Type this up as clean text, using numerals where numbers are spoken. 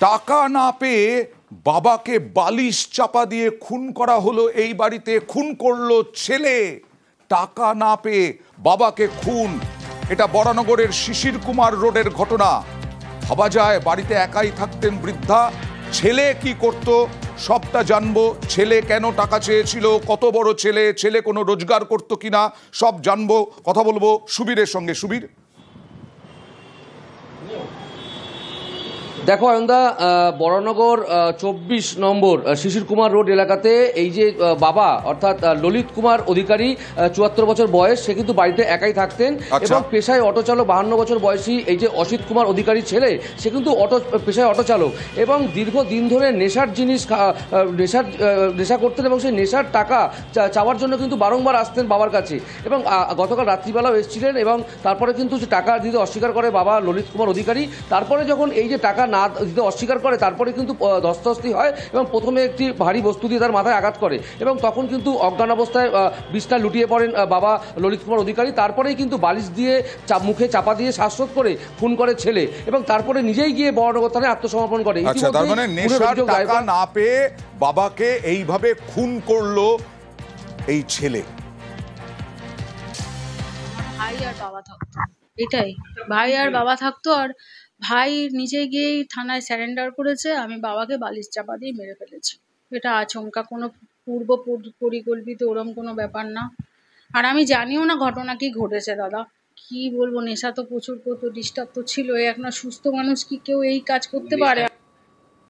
টাকা না পেয়ে বাবাকে বালিশ চাপা দিয়ে খুন করা হলো। এই বাড়িতে খুন করলো ছেলে, টাকা না পেয়ে বাবাকে খুন। এটা বরানগরের শিশির কুমার রোডের ঘটনা। ভাবা যায় বাড়িতে একাই থাকতেন বৃদ্ধা, ছেলে কি করত সবটা জানবো। ছেলে কেন টাকা চেয়েছিল, কত বড় ছেলে, ছেলে কোনো রোজগার করতো কিনা সব জানবো। কথা বলবো সুবীরের সঙ্গে। সুবীর, দেখো অয়নদা, বরানগর 24 নম্বর শিশির কুমার রোড এলাকাতে এই যে বাবা অর্থাৎ ললিত কুমার অধিকারী, 74 বছর বয়স, সে কিন্তু বাড়িতে একাই থাকতেন এবং পেশায় অটো চালক। 52 বছর বয়সী এই যে অসিত কুমার অধিকারী ছেলে, সে কিন্তু পেশায় অটো চালক এবং দীর্ঘদিন ধরে নেশার জিনিস নেশা করতেন এবং সেই নেশার টাকা চাওয়ার জন্য কিন্তু বারংবার আসতেন বাবার কাছে এবং গতকাল রাত্রিবেলাও এসেছিলেন এবং তারপরে কিন্তু যে টাকা দিতে অস্বীকার করে বাবা ললিত কুমার অধিকারী। তারপরে যখন এই যে টাকা না দিতে অস্বীকার করে, তারপরে কিন্তু ধস্তাধস্তি হয় এবং প্রথমে একটি ভারী বস্তু দিয়ে তার মাথায় আঘাত করে এবং তখন কিন্তু অজ্ঞান অবস্থায় বিছনা লুটিয়ে পড়েন বাবা ললিত কুমার অধিকারী। তারপরেই কিন্তু বালিশ দিয়ে মুখে চাপা দিয়ে শ্বাসরোধ করে খুন করে ছেলে এবং তারপরে নিজেই গিয়ে বরানগর থানায় আত্মসমর্পণ করে। তার মানে নেশার টাকা না পেয়ে বাবাকে এইভাবে খুন করলো এই ছেলে। ভাই আর বাবা থাকতো, এটাই, ভাই আর বাবা থাকতো। আর ভাই নিজে গিয়েই থানায় স্যারেন্ডার করেছে, আমি বাবাকে বালিশ চাপা দিয়ে মেরে ফেলেছি। এটা আচমকা, কোনো পূর্ব পরিকল্পিত ওরম কোনো ব্যাপার না। আর আমি জানিও না ঘটনা কি ঘটেছে দাদা, কি বলবো, নেশা তো প্রচুর করতো, ডিস্টার্ব তো ছিল। এখন সুস্থ মানুষ কি কেউ এই কাজ করতে পারে?